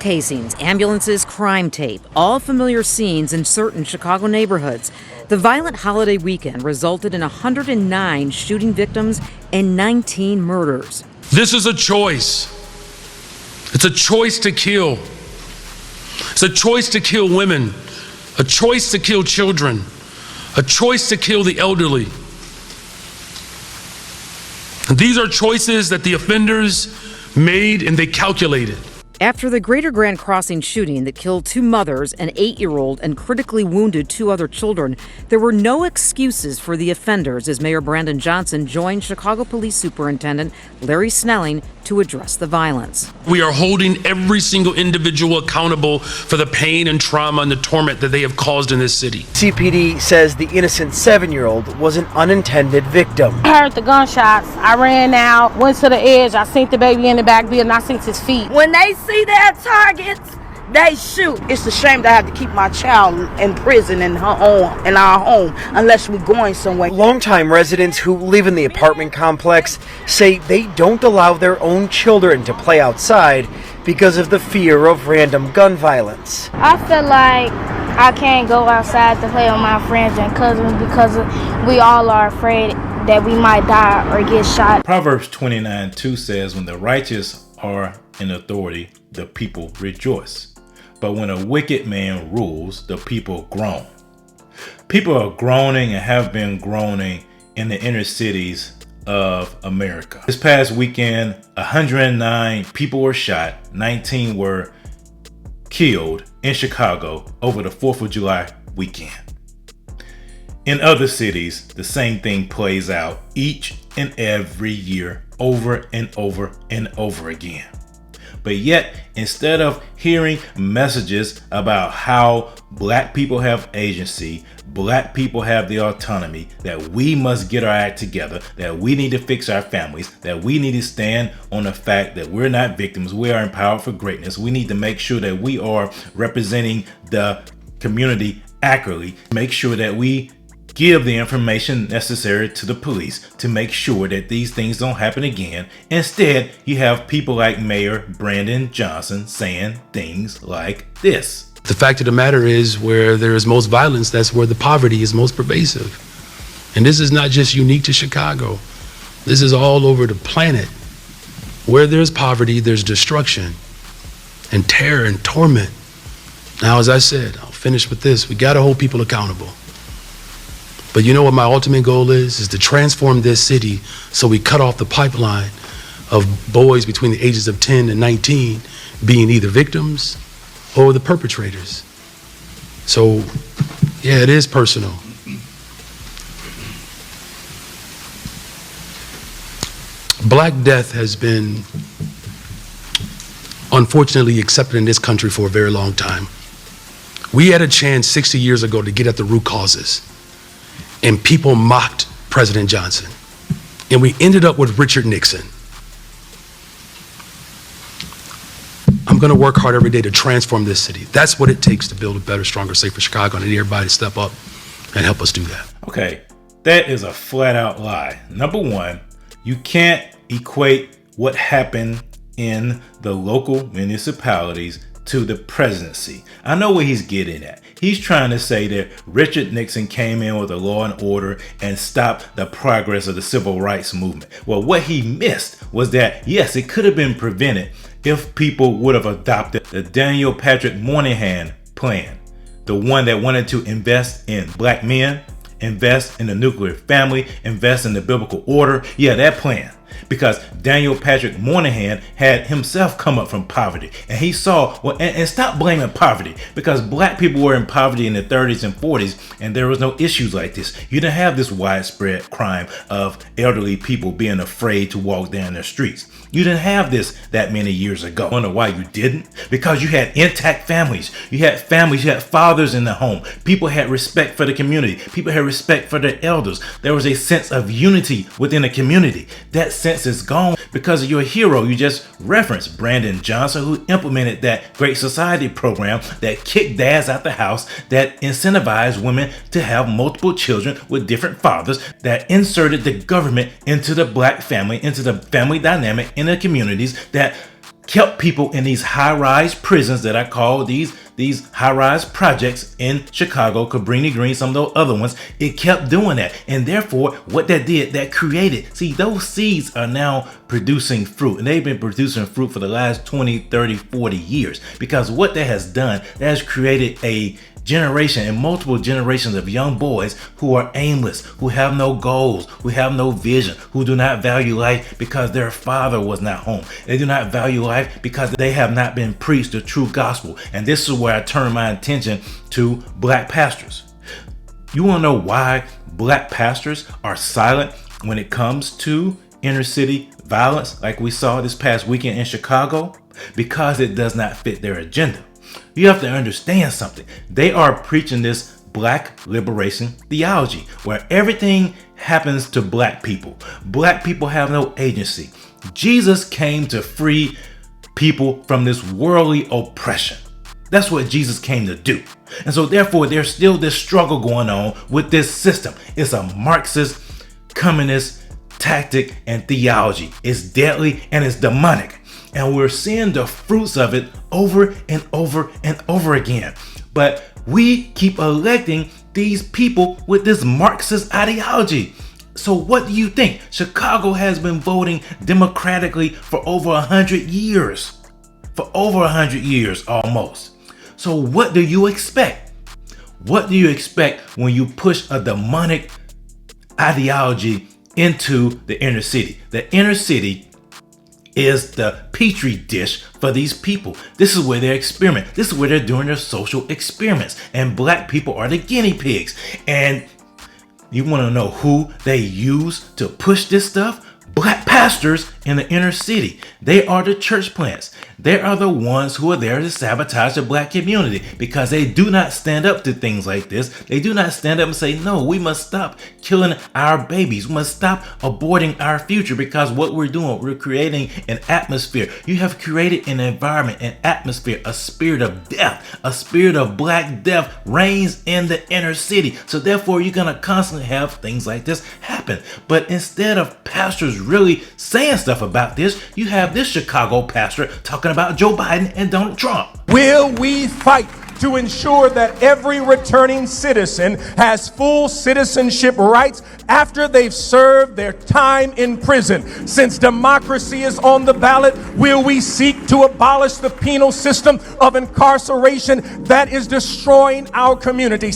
casings, ambulances, crime tape, all familiar scenes in certain Chicago neighborhoods. The violent holiday weekend resulted in 109 shooting victims and 19 murders. This is a choice. It's a choice to kill. It's a choice to kill women, a choice to kill children, a choice to kill the elderly. These are choices that the offenders made and they calculated. After the Greater Grand Crossing shooting that killed 2 mothers, an 8-year-old, and critically wounded 2 other children, there were no excuses for the offenders as Mayor Brandon Johnson joined Chicago Police Superintendent Larry Snelling to address the violence. We are holding every single individual accountable for the pain and trauma and the torment that they have caused in this city. CPD says the innocent 7-year-old was an unintended victim. I heard the gunshots. I ran out, went to the edge. I seen the baby in the back building. I seen his feet. When they see their targets, they shoot. It's a shame to have to keep my child in prison in our home, unless we're going somewhere. Longtime residents who live in the apartment complex say they don't allow their own children to play outside because of the fear of random gun violence. I feel like I can't go outside to play with my friends and cousins because we all are afraid that we might die or get shot. Proverbs 29:2 says, when the righteous are in authority, the people rejoice. But when a wicked man rules, the people groan. People are groaning and have been groaning in the inner cities of America. This past weekend, 109 people were shot, 19 were killed in Chicago over the 4th of July weekend. In other cities, the same thing plays out each and every year, over and over and over again. But yet, instead of hearing messages about how Black people have agency, Black people have the autonomy, that we must get our act together, that we need to fix our families, that we need to stand on the fact that we're not victims, we are empowered for greatness. We need to make sure that we are representing the community accurately, make sure that we give the information necessary to the police to make sure that these things don't happen again. Instead, you have people like Mayor Brandon Johnson saying things like this. The fact of the matter is, where there is most violence, that's where the poverty is most pervasive. And this is not just unique to Chicago. This is all over the planet. Where there's poverty, there's destruction and terror and torment. Now, as I said, I'll finish with this. We gotta hold people accountable. But you know what my ultimate goal is to transform this city so we cut off the pipeline of boys between the ages of 10 and 19 being either victims or the perpetrators. So, yeah, it is personal. Black death has been unfortunately accepted in this country for a very long time. We had a chance 60 years ago to get at the root causes. And people mocked President Johnson. And we ended up with Richard Nixon. I'm gonna work hard every day to transform this city. That's what it takes to build a better, stronger, safer Chicago. And I need everybody to step up and help us do that. Okay, that is a flat out lie. Number one, you can't equate what happened in the local municipalities to the presidency. I know where he's getting at. He's trying to say that Richard Nixon came in with a law and order and stopped the progress of the civil rights movement. Well, what he missed was that, yes, it could have been prevented if people would have adopted the Daniel Patrick Moynihan plan, the one that wanted to invest in Black men, invest in the nuclear family, invest in the biblical order. Yeah, that plan. Because Daniel Patrick Moynihan had himself come up from poverty, and he saw, well, and stop blaming poverty, because Black people were in poverty in the 30s and 40s, and there was no issues like this. You didn't have this widespread crime of elderly people being afraid to walk down the streets. You didn't have this that many years ago. I wonder why you didn't? Because you had intact families. You had families, you had fathers in the home. People had respect for the community. People had respect for their elders. There was a sense of unity within the community. That sense is gone because of your hero you just referenced, Brandon Johnson, who implemented that Great Society program that kicked dads out the house, that incentivized women to have multiple children with different fathers, that inserted the government into the Black family, into the family dynamic in the communities, that kept people in these high-rise prisons that I call these high-rise projects in Chicago, Cabrini Green, some of those other ones. It kept doing that. And therefore, what that did, that created, see, those seeds are now producing fruit. And they've been producing fruit for the last 20, 30, 40 years. Because what that has done, that has created a generation and multiple generations of young boys who are aimless, who have no goals, who have no vision, who do not value life because their father was not home. They do not value life because they have not been preached the true gospel. And this is where I turn my attention to black pastors. You want to know why black pastors are silent when it comes to inner city violence like we saw this past weekend in Chicago? Because it does not fit their agenda. You have to understand something. They are preaching this black liberation theology where everything happens to black people. Black people have no agency. Jesus came to free people from this worldly oppression. That's what Jesus came to do. And so therefore there's still this struggle going on with this system. It's a Marxist, communist tactic and theology. It's deadly and it's demonic. And we're seeing the fruits of it over and over and over again. But we keep electing these people with this Marxist ideology. So what do you think? Chicago has been voting democratically for over 100 years. For over 100 years almost. So what do you expect? What do you expect when you push a demonic ideology into the inner city? The inner city is the petri dish for these people. This is where they experiment. This is where they're doing their social experiments. And black people are the guinea pigs. And you want to know who they use to push this stuff? Black pastors in the inner city. They are the church plants. They are the ones who are there to sabotage the black community because they do not stand up to things like this. They do not stand up and say, no, we must stop killing our babies. We must stop aborting our future because what we're doing, we're creating an atmosphere. You have created an environment, an atmosphere, a spirit of death, a spirit of black death reigns in the inner city. So therefore, you're going to constantly have things like this happen. But instead of pastors really saying stuff about this, you have this Chicago pastor talking about Joe Biden and Donald Trump. Will we fight to ensure that every returning citizen has full citizenship rights after they've served their time in prison? Since democracy is on the ballot, will we seek to abolish the penal system of incarceration that is destroying our community?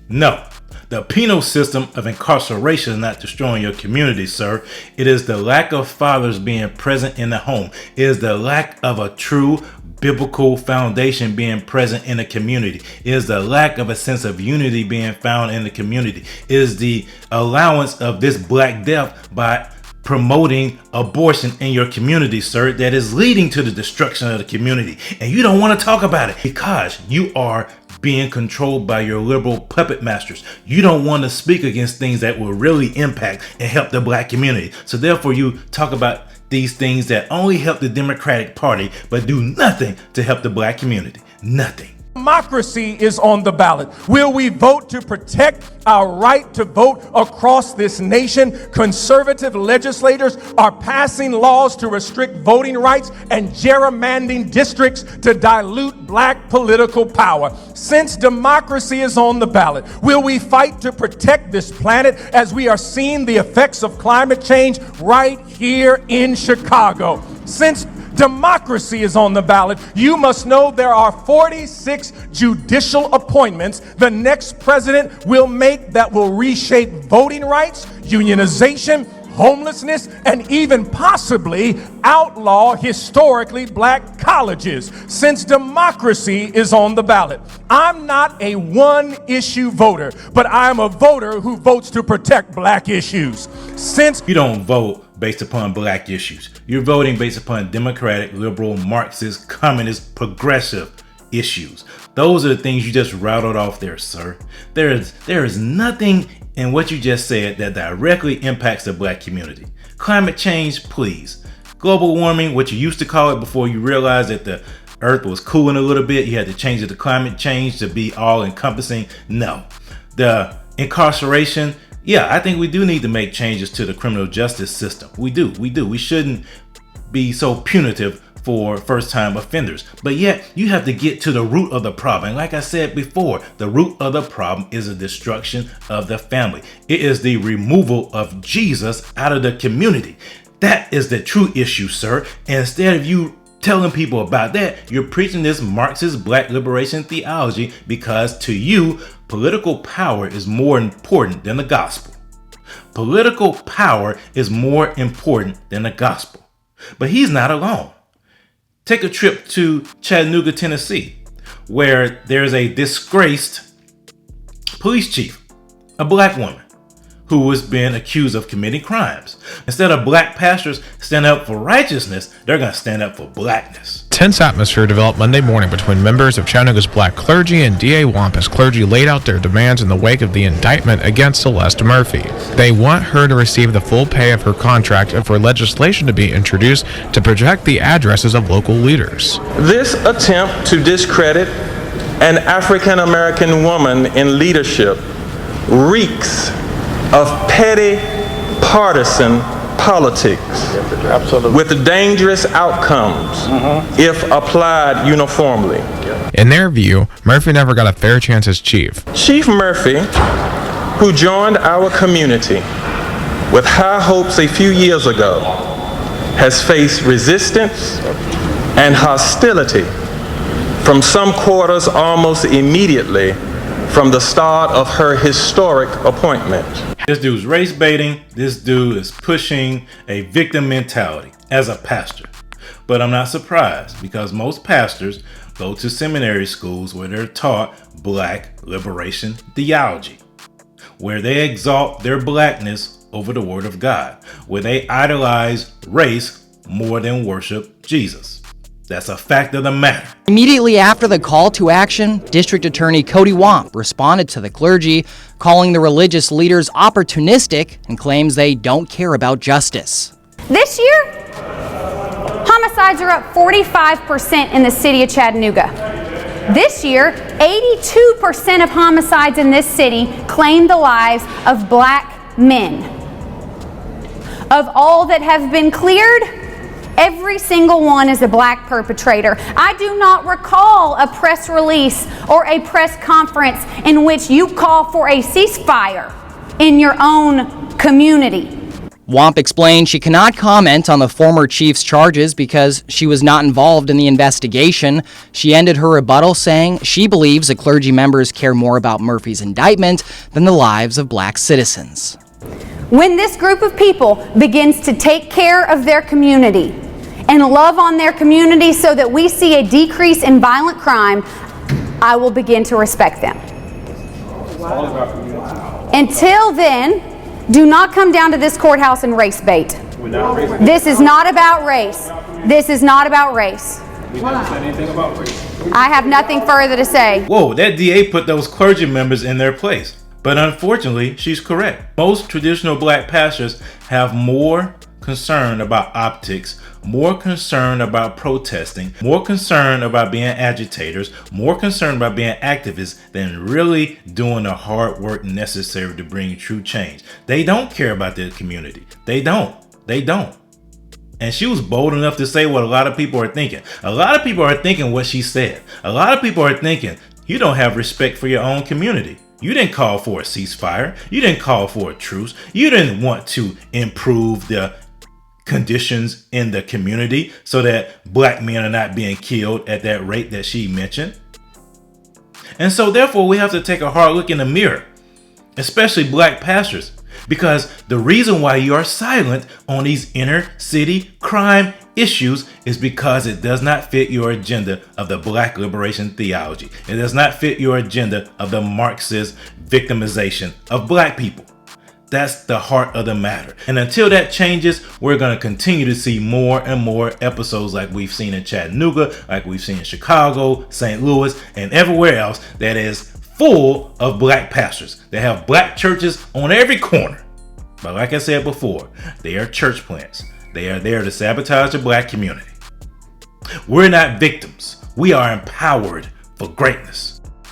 No. The penal system of incarceration is not destroying your community, sir. It is the lack of fathers being present in the home. It is the lack of a true biblical foundation being present in the community. It is the lack of a sense of unity being found in the community. It is the allowance of this black death by promoting abortion in your community, sir, that is leading to the destruction of the community. And you don't want to talk about it because you are being controlled by your liberal puppet masters. You don't want to speak against things that will really impact and help the black community. So therefore you talk about these things that only help the Democratic Party but do nothing to help the black community. Nothing. Democracy is on the ballot. Will we vote to protect our right to vote across this nation? Conservative legislators are passing laws to restrict voting rights and gerrymandering districts to dilute black political power. Since democracy is on the ballot, will we fight to protect this planet as we are seeing the effects of climate change right here in Chicago? Since democracy is on the ballot, you must know there are 46 judicial appointments the next president will make that will reshape voting rights, unionization, homelessness, and even possibly outlaw historically black colleges. Since democracy is on the ballot, I'm not a one-issue voter, but I'm a voter who votes to protect black issues. Since you don't vote based upon black issues, you're voting based upon democratic, liberal, Marxist, communist, progressive issues. Those are the things you just rattled off there, sir. There is nothing in what you just said that directly impacts the black community. Climate change, please. Global warming, what you used to call it before you realized that the earth was cooling a little bit, you had to change it to climate change to be all encompassing. No. The incarceration, yeah, I think we do need to make changes to the criminal justice system. We do. We shouldn't be so punitive for first-time offenders. But yet, you have to get to the root of the problem. And like I said before, the root of the problem is the destruction of the family. It is the removal of Jesus out of the community. That is the true issue, sir. And instead of you telling people about that, you're preaching this Marxist black liberation theology because to you, political power is more important than the gospel. Political power is more important than the gospel. But he's not alone. Take a trip to Chattanooga, Tennessee, where there's a disgraced police chief, a black woman, who has been accused of committing crimes. Instead of black pastors standing up for righteousness, they're going to stand up for blackness. Tense atmosphere developed Monday morning between members of Chattanooga's black clergy and DA Wamp as clergy laid out their demands in the wake of the indictment against Celeste Murphy. They want her to receive the full pay of her contract and for legislation to be introduced to protect the addresses of local leaders. This attempt to discredit an African American woman in leadership reeks of petty partisan politics with dangerous outcomes if applied uniformly. In their view, Murphy never got a fair chance as chief. Chief Murphy, who joined our community with high hopes a few years ago, has faced resistance and hostility from some quarters almost immediately from the start of her historic appointment. This dude's race baiting. This dude is pushing a victim mentality as a pastor. But I'm not surprised because most pastors go to seminary schools where they're taught black liberation theology, where they exalt their blackness over the word of God, where they idolize race more than worship Jesus. That's a fact of the matter. Immediately after the call to action, District Attorney Cody Wamp responded to the clergy, calling the religious leaders opportunistic and claims they don't care about justice. This year, homicides are up 45% in the city of Chattanooga. This year, 82% of homicides in this city claim the lives of black men. Of all that have been cleared, every single one is a black perpetrator. I do not recall a press release or a press conference in which you call for a ceasefire in your own community. Wamp explained she cannot comment on the former chief's charges because she was not involved in the investigation. She ended her rebuttal saying she believes the clergy members care more about Murphy's indictment than the lives of black citizens. When this group of people begins to take care of their community and love on their community so that we see a decrease in violent crime, I will begin to respect them. Until then, do not come down to this courthouse and race bait. This is not about race. This is not about race. We never said anything about race. I have nothing further to say. Whoa, that DA put those clergy members in their place. But unfortunately, she's correct. Most traditional black pastors have more concern about optics, more concern about protesting, more concern about being agitators, more concerned about being activists than really doing the hard work necessary to bring true change. They don't care about their community. They don't. And she was bold enough to say what a lot of people are thinking. A lot of people are thinking what she said. A lot of people are thinking, you don't have respect for your own community. You didn't call for a ceasefire. You didn't call for a truce. You didn't want to improve the conditions in the community so that black men are not being killed at that rate that she mentioned. And so therefore we have to take a hard look in the mirror, especially black pastors, because the reason why you are silent on these inner city crime issues is because it does not fit your agenda of the black liberation theology. It does not fit your agenda of the Marxist victimization of black people. That's the heart of the matter. And until that changes, we're going to continue to see more and more episodes like we've seen in Chattanooga, like we've seen in Chicago, St. Louis, and everywhere else that is full of black pastors. They have black churches on every corner. But like I said before, they are church plants. They are there to sabotage the black community. We're not victims. We are empowered for greatness.